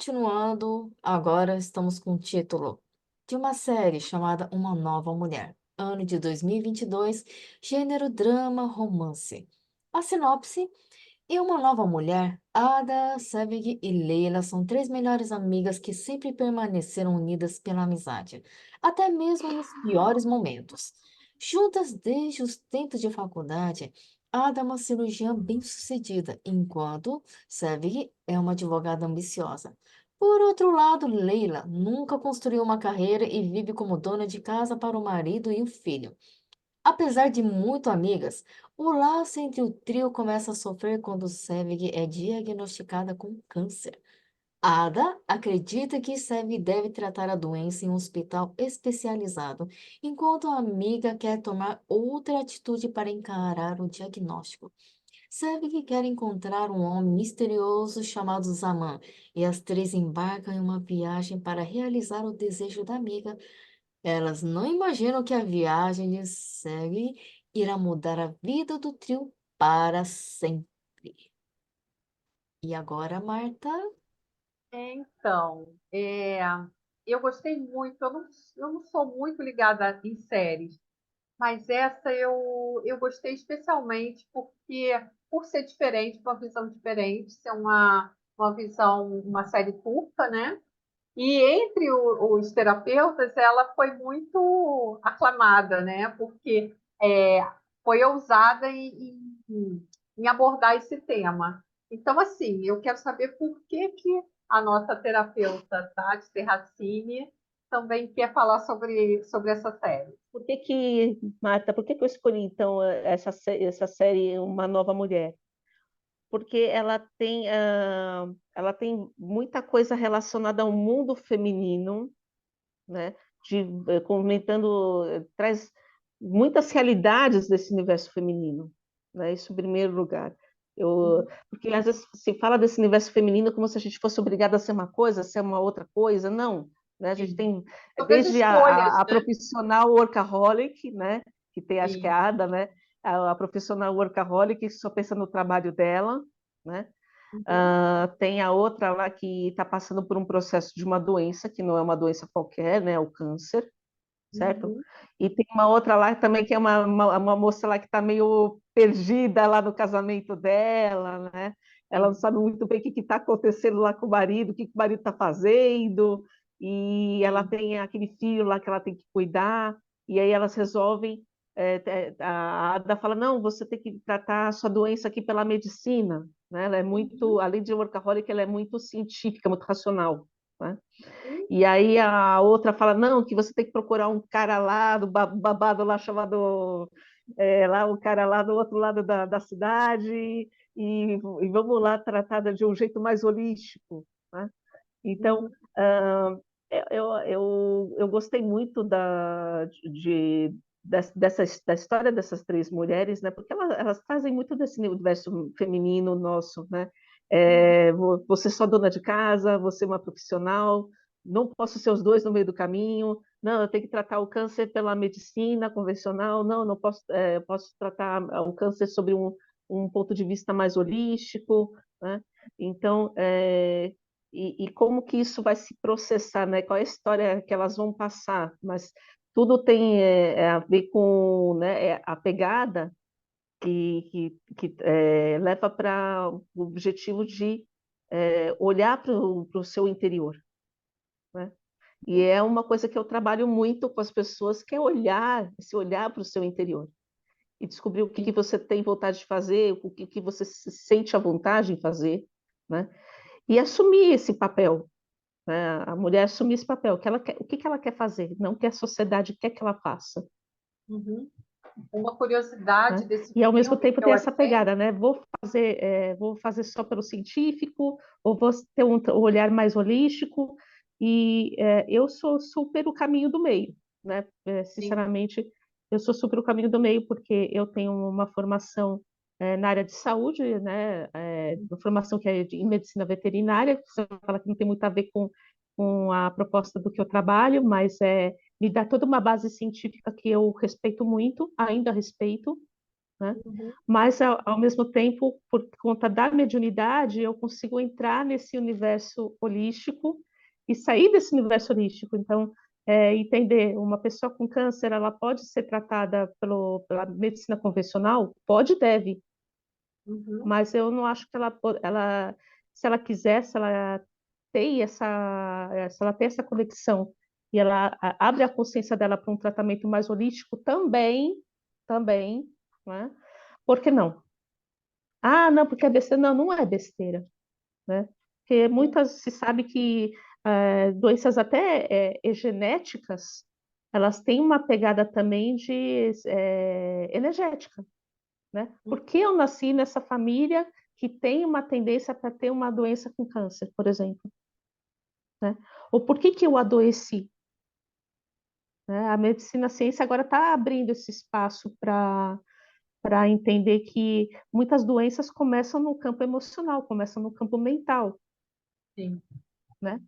Continuando, agora estamos com o título de uma série chamada Uma Nova Mulher, ano de 2022, gênero drama romance. A sinopse: em Uma Nova Mulher, Ada, Savig e Leila são três melhores amigas que sempre permaneceram unidas pela amizade, até mesmo nos piores momentos. Juntas desde os tempos de faculdade, Ada é uma cirurgiã bem-sucedida, enquanto Savig é uma advogada ambiciosa. Por outro lado, Leila nunca construiu uma carreira e vive como dona de casa para o marido e o filho. Apesar de muito amigas, o laço entre o trio começa a sofrer quando Sevig é diagnosticada com câncer. Ada acredita que Sevig deve tratar a doença em um hospital especializado, enquanto a amiga quer tomar outra atitude para encarar o diagnóstico. Sevig quer encontrar um homem misterioso chamado Zaman, e as três embarcam em uma viagem para realizar o desejo da amiga. Elas não imaginam que a viagem de Sally irá mudar a vida do trio para sempre. E agora, Marta? Então, eu gostei muito. Eu não sou muito ligada em séries, mas essa eu gostei especialmente porque, por ser diferente, uma visão diferente, ser uma visão, uma série curta, né? E entre os terapeutas, ela foi muito aclamada, né? Porque é, foi ousada em abordar esse tema. Então, assim, eu quero saber por que a nossa terapeuta, Tati Serracini, também quer falar sobre essa série. Marta, por que que eu escolhi então essa série Uma Nova Mulher? Porque ela tem muita coisa relacionada ao mundo feminino, né? Comentando, traz muitas realidades desse universo feminino, né? Isso em primeiro lugar. Porque às vezes se fala desse universo feminino como se a gente fosse obrigada a ser uma coisa, a ser uma outra coisa, não. Né? A gente Sim. tem Sobre as desde escolhas, a né? profissional workaholic, né? Que tem, acho que é Sim. a Ada, né? A profissional workaholic que só pensa no trabalho dela, né? Uhum. Tem a outra lá que está passando por um processo de uma doença, que não é uma doença qualquer, né? O câncer, certo? Uhum. E tem uma outra lá também, que é uma moça lá que está meio perdida lá no casamento dela, né? Ela não Sim. sabe muito bem o que está acontecendo lá com o marido, o que o marido está fazendo, e ela Sim. tem aquele filho lá que ela tem que cuidar, e aí elas resolvem, a Ada fala, não, você tem que tratar a sua doença aqui pela medicina, né? Ela é muito, Uhum. além de workaholic, ela é muito científica, muito racional, né? Uhum. E aí a outra fala, não, que você tem que procurar um cara lá, do babado lá chamado, lá o cara lá do outro lado da cidade, e vamos lá tratada de um jeito mais holístico, né? Então, Uhum. eu gostei muito da história dessas três mulheres, né? Porque elas trazem muito desse universo feminino nosso, né? Você só dona de casa, você é uma profissional, não posso ser os dois no meio do caminho, não, eu tenho que tratar o câncer pela medicina convencional, não, não posso, eu posso tratar o câncer sobre um ponto de vista mais holístico, né? Então, e como que isso vai se processar, né? Qual é a história que elas vão passar? Mas tudo tem a ver com, né, a pegada que leva para o objetivo de olhar para o seu interior, né? E é uma coisa que eu trabalho muito com as pessoas, que é olhar, esse olhar para o seu interior e descobrir o que que Sim. você tem vontade de fazer, o que que você se sente à vontade em fazer, né? E assumir esse papel, né? A mulher assumir esse papel, que ela quer, o que que ela quer fazer, não o que a sociedade quer que ela faça, Uhum. Uma curiosidade né? desse E ao mesmo filme tempo que ter eu essa achei. pegada, né? Vou fazer só pelo científico, ou vou ter um olhar mais holístico, e eu sou super o caminho do meio, né? Sim. Sinceramente, eu sou super o caminho do meio, porque eu tenho uma formação na área de saúde, né? Uma formação que é em medicina veterinária, você fala que não tem muito a ver com a proposta do que eu trabalho, mas me dá toda uma base científica que eu respeito muito, ainda respeito, né? Uhum. Mas, ao mesmo tempo, por conta da mediunidade, eu consigo entrar nesse universo holístico e sair desse universo holístico. Então, entender, uma pessoa com câncer, ela pode ser tratada pela medicina convencional? Pode e deve, Uhum. mas eu não acho que se ela quiser, se ela tem essa conexão e ela abre a consciência dela para um tratamento mais holístico também, né? Por que não? Ah, não, porque é besteira. Não, não é besteira, né? Porque muitas se sabe que doenças até genéticas, elas têm uma pegada também de energética, né? Por que eu nasci nessa família que tem uma tendência para ter uma doença com câncer, por exemplo, né? Ou por que eu adoeci, né? A medicina, a ciência agora está abrindo esse espaço para entender que muitas doenças começam no campo emocional, começam no campo mental, Sim. né?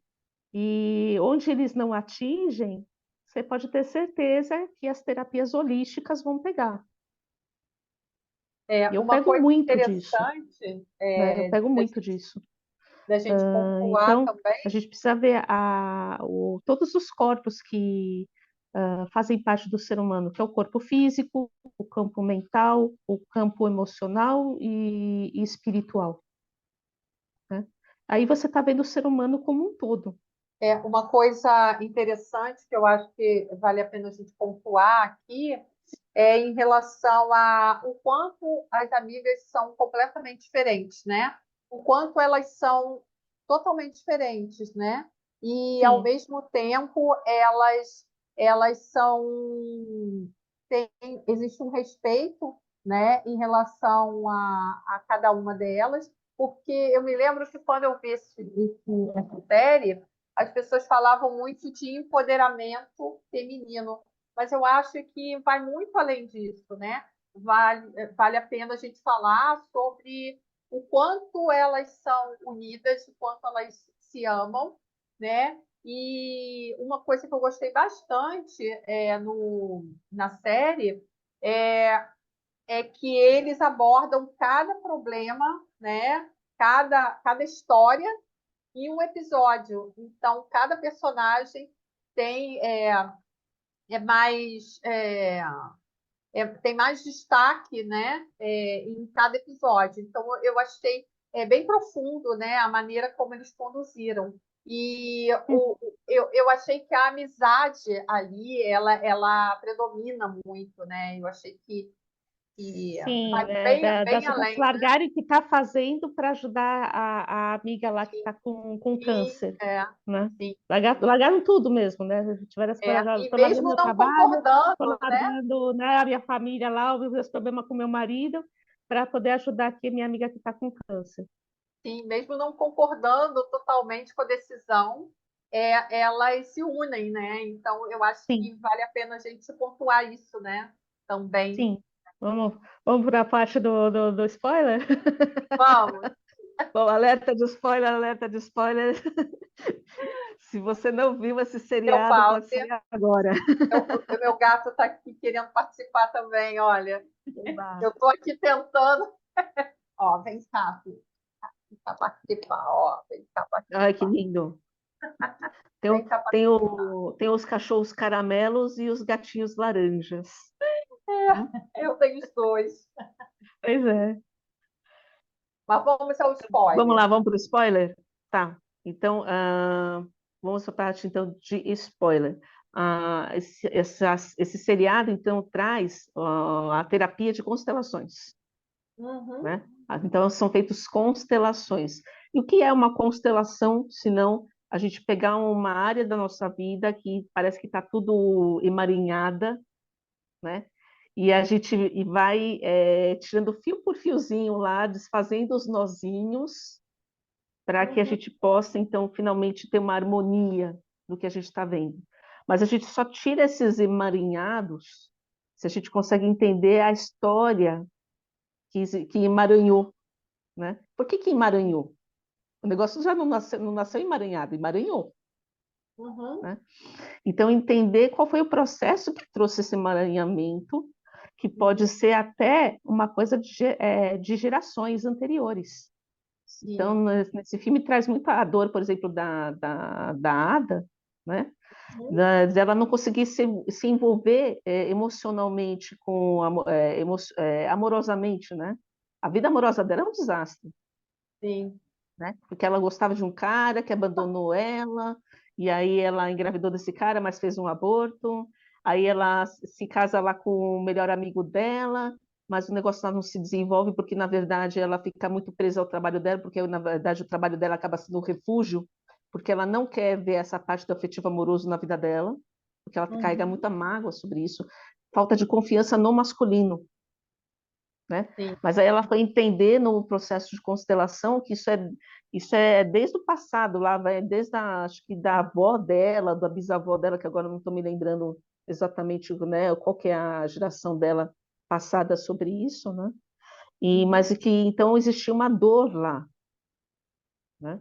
E onde eles não atingem, você pode ter certeza que as terapias holísticas vão pegar. E eu Uma pego coisa muito disso, interessante né? Eu pego da muito gente, disso. da gente pontuar Então, a também. gente precisa ver todos os corpos que fazem parte do ser humano, que é o corpo físico, o campo mental, o campo emocional e espiritual, né? Aí você está vendo o ser humano como um todo. Uma coisa interessante que eu acho que vale a pena a gente pontuar aqui é em relação a o quanto as amigas são completamente diferentes, né? O quanto elas são totalmente diferentes, né? E ao Sim, mesmo tempo elas são tem, existe um respeito, né, em relação a cada uma delas, porque eu me lembro que quando eu vi essa série, as pessoas falavam muito de empoderamento feminino, mas eu acho que vai muito além disso, né? Vale a pena a gente falar sobre o quanto elas são unidas, o quanto elas se amam, né? E uma coisa que eu gostei bastante na série é, é que eles abordam cada problema, né? Cada história em um episódio. Então, cada personagem tem é mais tem mais destaque, né, em cada episódio. Então, eu achei bem profundo, né, a maneira como eles conduziram. E eu achei que a amizade ali, ela predomina muito, né? Eu achei que sim, vai né? bem Das pessoas além, né? largarem o que está fazendo para ajudar a amiga lá que está com E, câncer, é, né? sim, Largaram tudo mesmo, né? Tiveram essa coisa, e estou largando mesmo meu não trabalho, estou concordando, né? largando, né, a minha família lá, os meus problemas com meu marido, para poder ajudar aqui a minha amiga que está com câncer. Sim, mesmo não concordando totalmente com a decisão, elas se unem, né? Então, eu acho Sim, que vale a pena a gente pontuar isso, né? Também. sim. Vamos para a parte do spoiler? Vamos, Bom, alerta de spoiler, alerta de spoiler. Se você não viu esse deu seriado, pode pause. sair agora. Meu gato está aqui querendo participar também, olha. Eba. Eu estou aqui tentando. Ó, vem cá, filho. Vem cá participar, ó. Vem cá Ai, que participar. lindo. Vem cá participar. Tem os cachorros caramelos e os gatinhos laranjas. Hum? Eu tenho os dois. Pois é. Mas vamos ao Vamos spoiler. lá, vamos para o spoiler? Tá. Então, vamos para a parte então, de spoiler. Esse seriado, então, traz a terapia de constelações, Uhum, né? Então, são feitas constelações. E o que é uma constelação, se não a gente pegar uma área da nossa vida que parece que está tudo emaranhada, né? E a gente vai tirando fio por fiozinho lá, desfazendo os nozinhos, para que a uhum, gente possa, então, finalmente ter uma harmonia do que a gente está vendo. Mas a gente só tira esses emaranhados se a gente consegue entender a história que emaranhou, né? Por que emaranhou? O negócio já não nasceu emaranhado, emaranhou, uhum. né? Então, entender qual foi o processo que trouxe esse emaranhamento, que pode ser até uma coisa de gerações anteriores. Então, Sim. nesse filme traz muita dor, por exemplo, da Ada, né? Uhum. Dela não conseguir se envolver emocionalmente amorosamente, né? A vida amorosa dela é um desastre, Sim. né? Porque ela gostava de um cara que abandonou ela, e aí ela engravidou desse cara, mas fez um aborto. Aí ela se casa lá com o melhor amigo dela, mas o negócio lá não se desenvolve porque, na verdade, ela fica muito presa ao trabalho dela, porque, na verdade, o trabalho dela acaba sendo um refúgio, porque ela não quer ver essa parte do afetivo amoroso na vida dela, porque ela carrega Uhum. muita mágoa sobre isso, falta de confiança no masculino, né? Sim. Mas aí ela foi entender no processo de constelação que isso é desde o passado, lá vai desde acho que da avó dela, da bisavó dela, que agora não estou me lembrando exatamente, né, qual que é a geração dela passada sobre isso, né? Uhum. Mas que então existia uma dor lá, né?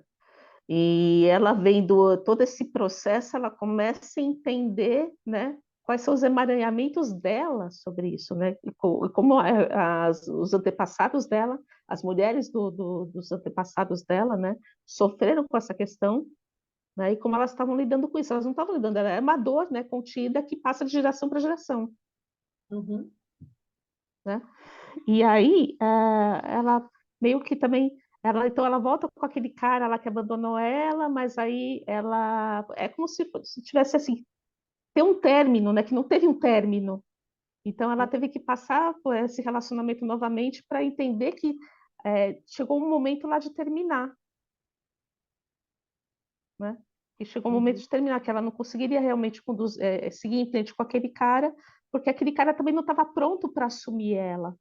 E ela vendo todo esse processo, ela começa a entender, né, quais são os emaranhamentos dela sobre isso, né? E como os antepassados dela, as mulheres dos antepassados dela, né, sofreram com essa questão, né? E como elas estavam lidando com isso, elas não estavam lidando, era uma dor, né, contida que passa de geração para geração, Uhum. né? E aí, ela meio que também, então ela volta com aquele cara lá que abandonou ela, mas aí ela é como se tivesse assim, ter um término, né? Que não teve um término. Então ela teve que passar por esse relacionamento novamente para entender que chegou um momento lá de terminar, né? E chegou um momento Uhum. de terminar, que ela não conseguiria realmente seguir em frente com aquele cara, porque aquele cara também não estava pronto para assumir ela.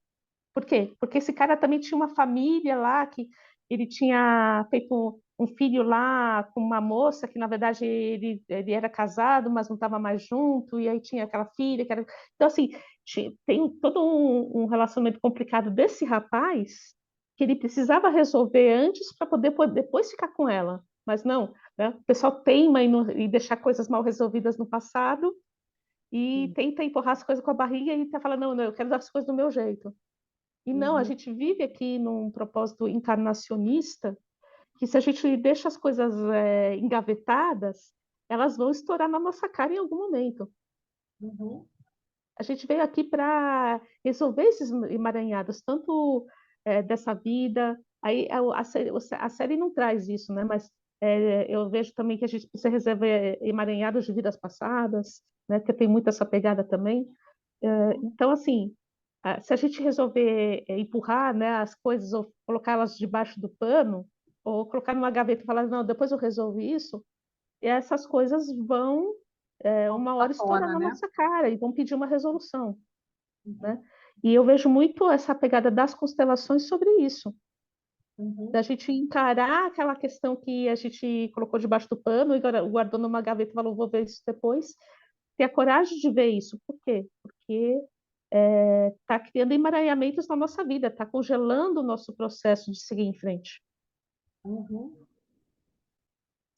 Por quê? Porque esse cara também tinha uma família lá, que ele tinha feito um filho lá com uma moça, que na verdade ele era casado, mas não estava mais junto, e aí tinha aquela filha. Então, assim, tem todo um relacionamento complicado desse rapaz que ele precisava resolver antes para poder depois ficar com ela. Mas não, né? O pessoal teima e deixar coisas mal resolvidas no passado e Sim. tenta empurrar as coisas com a barriga e tá falando, não, não, eu quero dar as coisas do meu jeito. E não, a Uhum. gente vive aqui num propósito encarnacionista, que se a gente deixa as coisas engavetadas, elas vão estourar na nossa cara em algum momento. Uhum. A gente veio aqui para resolver esses emaranhados, tanto dessa vida. Aí a série não traz isso, né? Mas eu vejo também que a gente precisa resolver emaranhados de vidas passadas, né? Porque tem muito essa pegada também. Uhum. Então, assim, se a gente resolver empurrar, né, as coisas ou colocá-las debaixo do pano, ou colocar numa gaveta e falar, não, depois eu resolvo isso, e essas coisas vão, Vamos uma à hora, estourar tona, na né? nossa cara e vão pedir uma resolução, né? Uhum. E eu vejo muito essa pegada das constelações sobre isso, Uhum. da gente encarar aquela questão que a gente colocou debaixo do pano e guardou numa gaveta e falou, vou ver isso depois, ter a coragem de ver isso. Por quê? Porque está criando emaranhamentos na nossa vida, está congelando o nosso processo de seguir em frente. Uhum.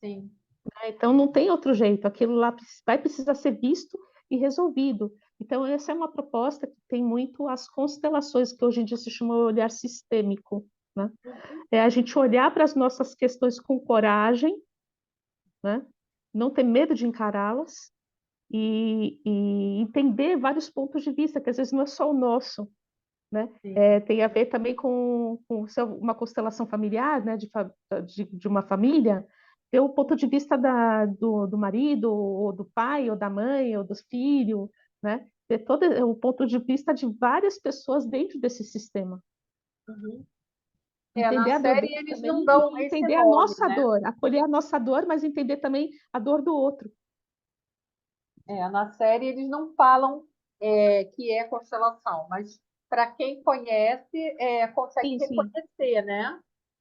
Sim. Né? Então, não tem outro jeito, aquilo lá vai precisar ser visto e resolvido. Então, essa é uma proposta que tem muito as constelações, que hoje em dia se chama olhar sistêmico. Né? Uhum. É a gente olhar para as nossas questões com coragem, né? Não ter medo de encará-las e entender vários pontos de vista, que às vezes não é só o nosso, né? Sim. Tem a ver também com uma constelação familiar, né? De uma família, ter o ponto de vista do marido, ou do pai, ou da mãe, ou dos filhos, né? Ter todo o ponto de vista de várias pessoas dentro desse sistema. Uhum. Na Entender a dor série deles eles também não dão e esse entender a nome, nossa né? dor, acolher a nossa dor, mas entender também a dor do outro. Na série eles não falam que é constelação, mas para quem conhece, consegue Sim, sim. reconhecer, né?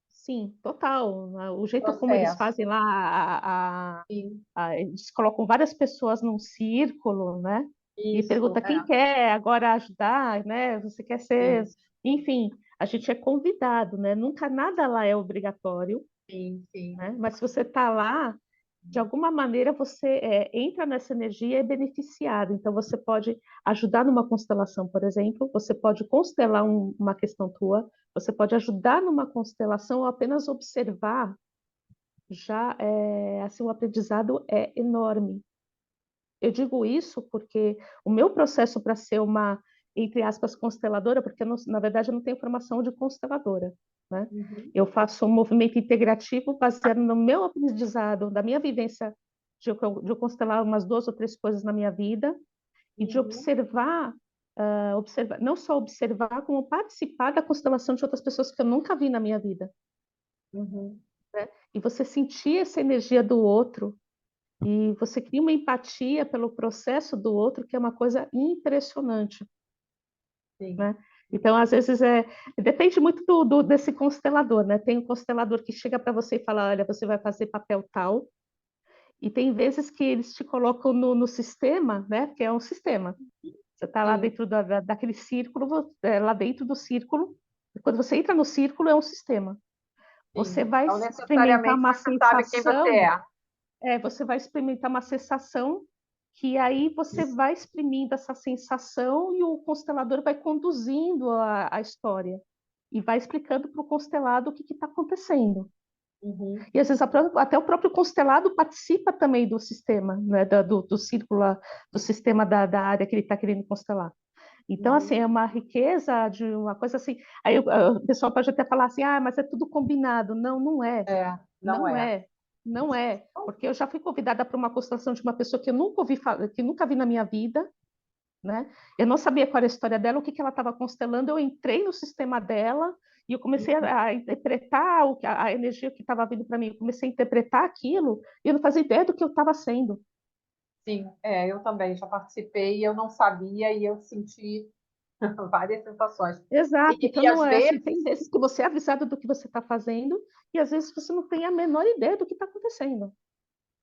Sim, total. O O jeito como eles processo. fazem lá, Sim, eles colocam várias pessoas num círculo, né? E isso, pergunta quem quer agora ajudar, né? Você quer ser, sim, enfim, a gente é convidado, né? Nunca nada lá é obrigatório, sim, sim. né? Mas se você está lá, de alguma maneira você entra nessa energia e é beneficiado. Então, você pode ajudar numa constelação, por exemplo, você pode constelar uma questão tua, você pode ajudar numa constelação ou apenas observar, já assim, o aprendizado é enorme. Eu digo isso porque o meu processo para ser uma, entre aspas, consteladora, porque na verdade eu não tenho formação de consteladora, né? Uhum, Eu faço um movimento integrativo baseado no meu aprendizado, da minha vivência de eu constelar umas 2 ou 3 coisas na minha vida e de uhum, observar, observar, não só observar, como participar da constelação de outras pessoas que eu nunca vi na minha vida, uhum. né? E você sentir essa energia do outro, e você cria uma empatia pelo processo do outro, que é uma coisa impressionante, Sim. né? Então, às vezes, depende muito desse constelador, né? Tem um constelador que chega para você e fala, olha, você vai fazer papel tal, e tem vezes que eles te colocam no sistema, né? Porque é um sistema. Você está lá Sim, dentro daquele círculo, lá dentro do círculo, quando você entra no círculo, é um sistema. Você sim. vai Não experimentar necessariamente uma você sabe quem você sensação. é. Você vai experimentar uma sensação que aí você vai exprimindo essa sensação e o constelador vai conduzindo a história e vai explicando para o constelado o que está acontecendo. Uhum, E às vezes até o próprio constelado participa também do sistema, né, do círculo, do sistema da área que ele está querendo constelar. Então, assim, uhum. é uma riqueza de uma coisa assim. Aí o pessoal pode até falar assim, mas é tudo combinado. Não, não é. É, não Não é. é, não é, porque eu já fui convidada para uma constelação de uma pessoa que eu nunca ouvi falar, que nunca vi na minha vida, né? Eu não sabia qual era a história dela, o que que ela estava constelando. Eu entrei no sistema dela e eu comecei a interpretar a energia que estava vindo para mim. Eu comecei a interpretar aquilo e eu não fazia ideia do que eu estava sendo. Sim, eu também já participei e eu não sabia e eu senti várias sensações. Exato. Então E não às é assim. vezes, Tem vezes que você é avisado do que você está fazendo e às vezes você não tem a menor ideia do que está acontecendo.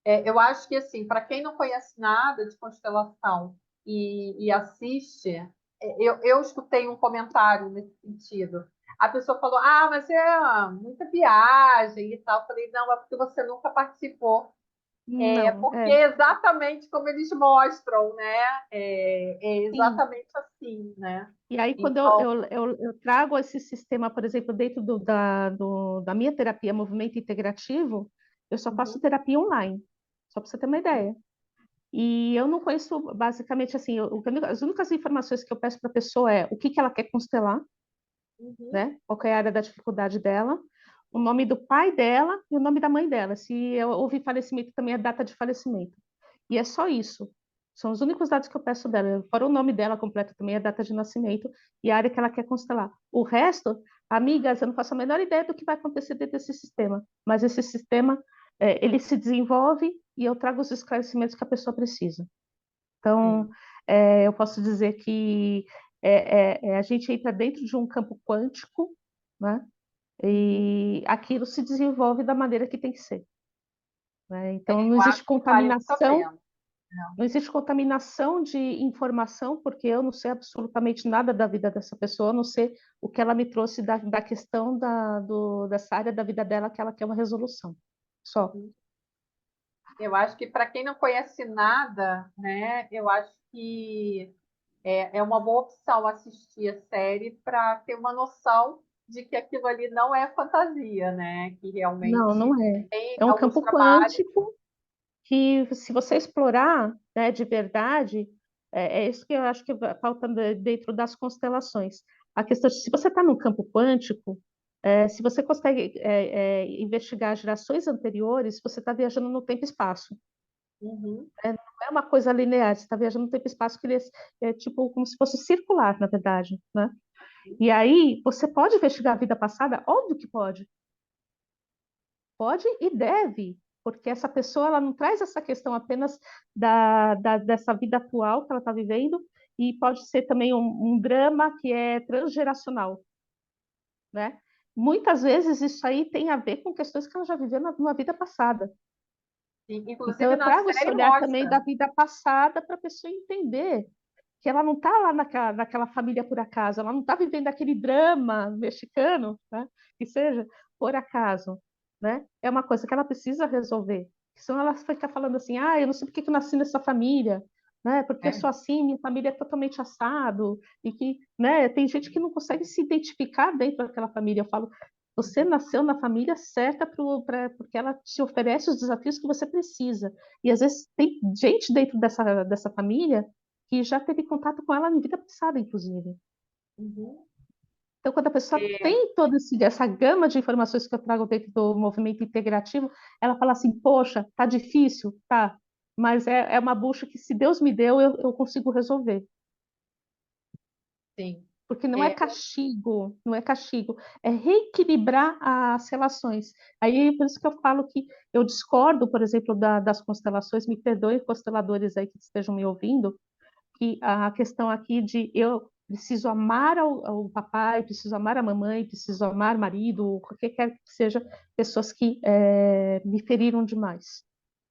eu acho que assim, para quem não conhece nada de constelação e assiste, eu escutei um comentário nesse sentido. A pessoa falou: Ah, mas é muita viagem e tal. Eu falei: Não, é porque você nunca participou. Não, Porque é exatamente como eles mostram, né? É sim. exatamente assim, né? E aí, quando Então, eu trago esse sistema, por exemplo, dentro da minha terapia movimento integrativo, eu só faço uhum, terapia online, só para você ter uma ideia. E eu não conheço, basicamente, assim, as únicas informações que eu peço para a pessoa é o que ela quer constelar, uhum, né? Qual que é a área da dificuldade dela, o nome do pai dela e o nome da mãe dela. Se houve falecimento, também a data de falecimento. E é só isso. São os únicos dados que eu peço dela. Fora o nome dela completo também, a data de nascimento e a área que ela quer constelar. O resto, amigas, eu não faço a menor ideia do que vai acontecer dentro desse sistema. Mas esse sistema, ele se desenvolve e eu trago os esclarecimentos que a pessoa precisa. Então, sim, eu posso dizer que a gente entra dentro de um campo quântico, né? uhum. E aquilo se desenvolve da maneira que tem que ser, né? Então, não Eu existe acho que vale muito a contaminação. pena. Né? Não existe contaminação de informação, porque eu não sei absolutamente nada da vida dessa pessoa, a não sei o que ela me trouxe da questão dessa área da vida dela que ela quer uma resolução. Só. Uhum. Eu acho que para quem não conhece nada, né, eu acho que é uma boa opção assistir a série para ter uma noção de que aquilo ali não é fantasia, né? Que Não, realmente não é. tem É um alguns campo trabalhos. quântico que, se você explorar, né, de verdade, é isso que eu acho que falta dentro das constelações. A questão de se você está no campo quântico, se você consegue investigar gerações anteriores, você está viajando no tempo e espaço. Uhum, Não é uma coisa linear, você está viajando no tempo e espaço que ele é tipo como se fosse circular, na verdade, né? E aí, você pode investigar a vida passada? Óbvio que pode. Pode e deve, porque essa pessoa ela não traz essa questão apenas dessa vida atual que ela está vivendo, e pode ser também um drama que é transgeracional, né? Muitas vezes isso aí tem a ver com questões que ela já viveu numa vida passada. sim. Então Inclusive eu na trago esse série olhar também da mostra. vida passada para a pessoa entender que ela não está lá naquela família por acaso, ela não está vivendo aquele drama mexicano, né? Que seja por acaso, né? É uma coisa que ela precisa resolver. Senão ela fica falando assim, ah, eu não sei por que que eu nasci nessa família, né? Porque eu É. sou assim, minha família é totalmente assado, e que, né, tem gente que não consegue se identificar dentro daquela família. Eu falo, você nasceu na família certa porque ela te oferece os desafios que você precisa. E às vezes tem gente dentro dessa família que já teve contato com ela em vida passada, inclusive. Uhum. Então, quando a pessoa É, tem toda essa gama de informações que eu trago dentro do movimento integrativo, ela fala assim: poxa, tá difícil, tá, mas é uma bucha que, se Deus me deu, eu consigo resolver. sim. Porque não é É, castigo, não é castigo, é reequilibrar as relações. Aí, por isso que eu falo que eu discordo, por exemplo, das constelações, me perdoem, consteladores aí que estejam me ouvindo, que a questão aqui de eu preciso amar ao papai, preciso amar a mamãe, preciso amar o marido, ou qualquer que seja, pessoas que me feriram demais.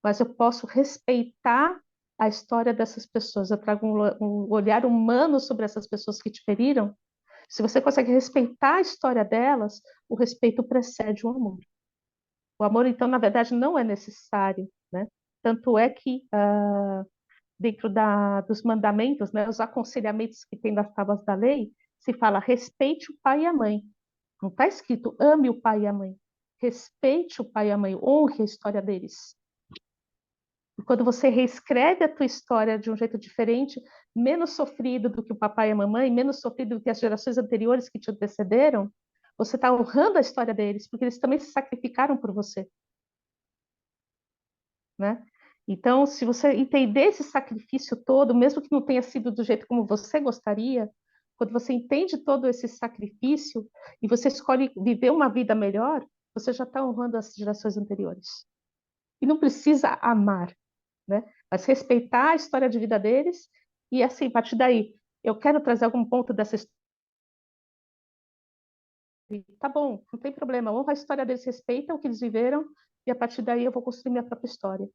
Mas eu posso respeitar a história dessas pessoas, eu trago um olhar humano sobre essas pessoas que te feriram. Se você consegue respeitar a história delas, o respeito precede o amor. O amor, então, na verdade, não é necessário, né? Tanto é que dentro dos mandamentos, né, os aconselhamentos que tem nas tábuas da lei, se fala respeite o pai e a mãe. Não está escrito ame o pai e a mãe. Respeite o pai e a mãe, honre a história deles. E quando você reescreve a tua história de um jeito diferente, menos sofrido do que o papai e a mamãe, menos sofrido do que as gerações anteriores que te antecederam, você está honrando a história deles, porque eles também se sacrificaram por você, né? Então, se você entender esse sacrifício todo, mesmo que não tenha sido do jeito como você gostaria, quando você entende todo esse sacrifício e você escolhe viver uma vida melhor, você já está honrando as gerações anteriores. E não precisa amar, né? Mas respeitar a história de vida deles e, assim, a partir daí, eu quero trazer algum ponto dessa história. Tá bom, não tem problema, honra a história deles, respeita o que eles viveram e, a partir daí, eu vou construir minha própria história.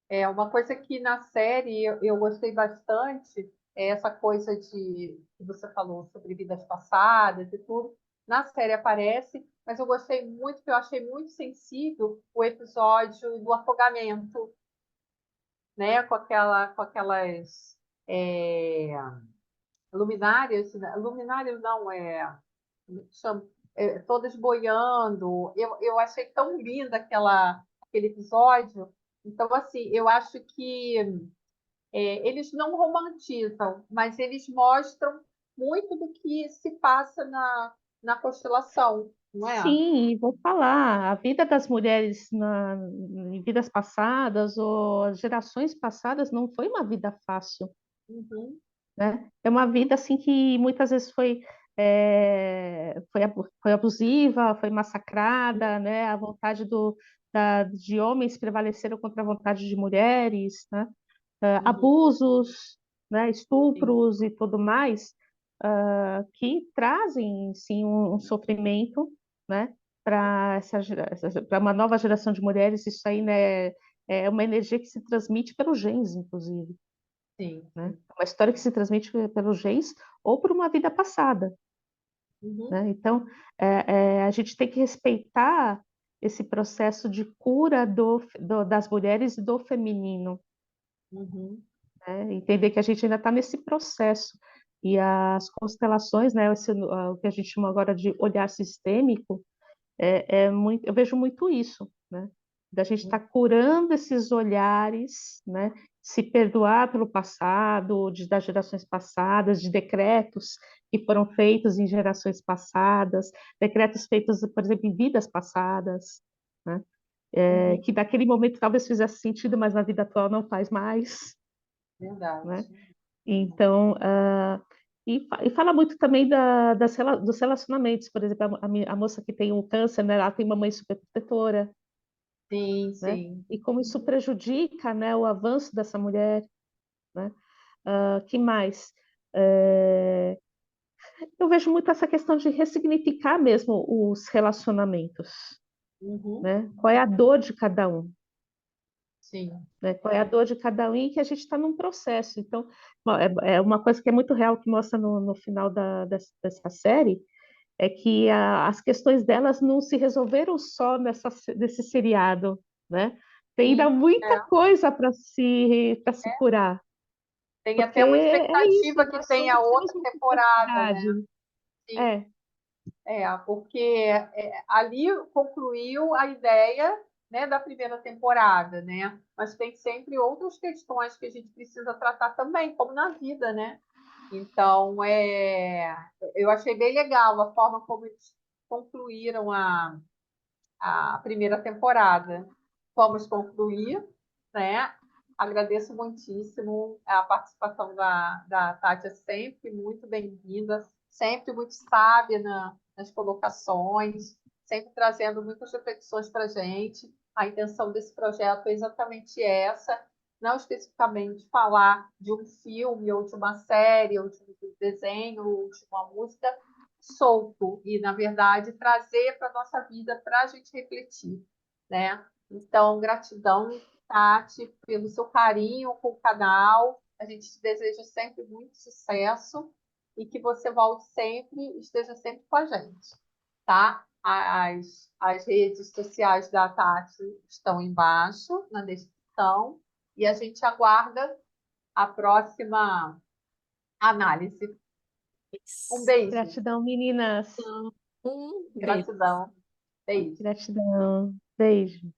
é uma coisa que na série eu gostei bastante, é essa coisa de que você falou sobre vidas passadas e tudo. Na série aparece, mas eu gostei muito, que eu achei muito sensível o episódio do afogamento, né? Com aquelas é, luminárias, né? Luminárias não, chama- todas boiando. Eu achei tão linda aquele episódio. Então, assim, eu acho que eles não romantizam, mas eles mostram muito do que se passa na constelação, não é? Sim, e vou falar, a vida das mulheres em vidas passadas ou gerações passadas não foi uma vida fácil, Uhum, né? É uma vida assim que muitas vezes foi abusiva, foi massacrada, né? A vontade de homens prevaleceram contra a vontade de mulheres, né? uhum, Abusos, né? sim, Estupros e tudo mais, que trazem sim um sofrimento, né? Para uma nova geração de mulheres, isso aí, né, é uma energia que se transmite pelos genes, inclusive, sim, né? sim. É uma história que se transmite pelos genes ou por uma vida passada, Uhum, né? Então, a gente tem que respeitar esse processo de cura das mulheres e do feminino, uhum, né? Entender que a gente ainda está nesse processo. E as constelações, né, o que a gente chama agora de olhar sistêmico, muito, eu vejo muito isso, né? Da gente estar curando esses olhares, né? Se perdoar pelo passado, das gerações passadas, de decretos que foram feitos em gerações passadas, decretos feitos, por exemplo, em vidas passadas, né? uhum, Que naquele momento talvez fizesse sentido, mas na vida atual não faz mais, verdade. né? Então, e fala muito também dos relacionamentos, por exemplo, a moça que tem o câncer, né, ela tem uma mãe super protetora, Sim, né? sim. E como isso prejudica, né, o avanço dessa mulher, né? Que mais? É, eu vejo muito essa questão de ressignificar mesmo os relacionamentos, Uhum, né? Qual é a dor de cada um? sim. Né? Qual é a dor de cada um e que a gente está num processo. Então, é uma coisa que é muito real que mostra no final dessa série, é que as questões delas não se resolveram só nesse seriado, né? Tem ainda E muita é, coisa para se curar, tem porque até uma é isso, expectativa que nós tenha temos outra uma temporada, né? complexidade. Sim, É, porque ali concluiu a ideia, né, da primeira temporada, né? Mas tem sempre outras questões que a gente precisa tratar também, como na vida, né? Então, eu achei bem legal a forma como eles concluíram a primeira temporada. Vamos concluir, né? Agradeço muitíssimo a participação da Tati, é sempre muito bem-vinda, sempre muito sábia nas colocações, sempre trazendo muitas reflexões para a gente. A intenção desse projeto é exatamente essa, não especificamente falar de um filme, ou de uma série, ou de um desenho, ou de uma música, solto e, na verdade, trazer para a nossa vida para a gente refletir, né? Então, gratidão, Tati, pelo seu carinho com o canal. A gente te deseja sempre muito sucesso e que você volte sempre, esteja sempre com a gente, tá? As redes sociais da Tati estão embaixo na descrição e a gente aguarda a próxima análise. Um Isso. beijo, gratidão, meninas. Um beijo. gratidão, beijo. Gratidão. Beijo.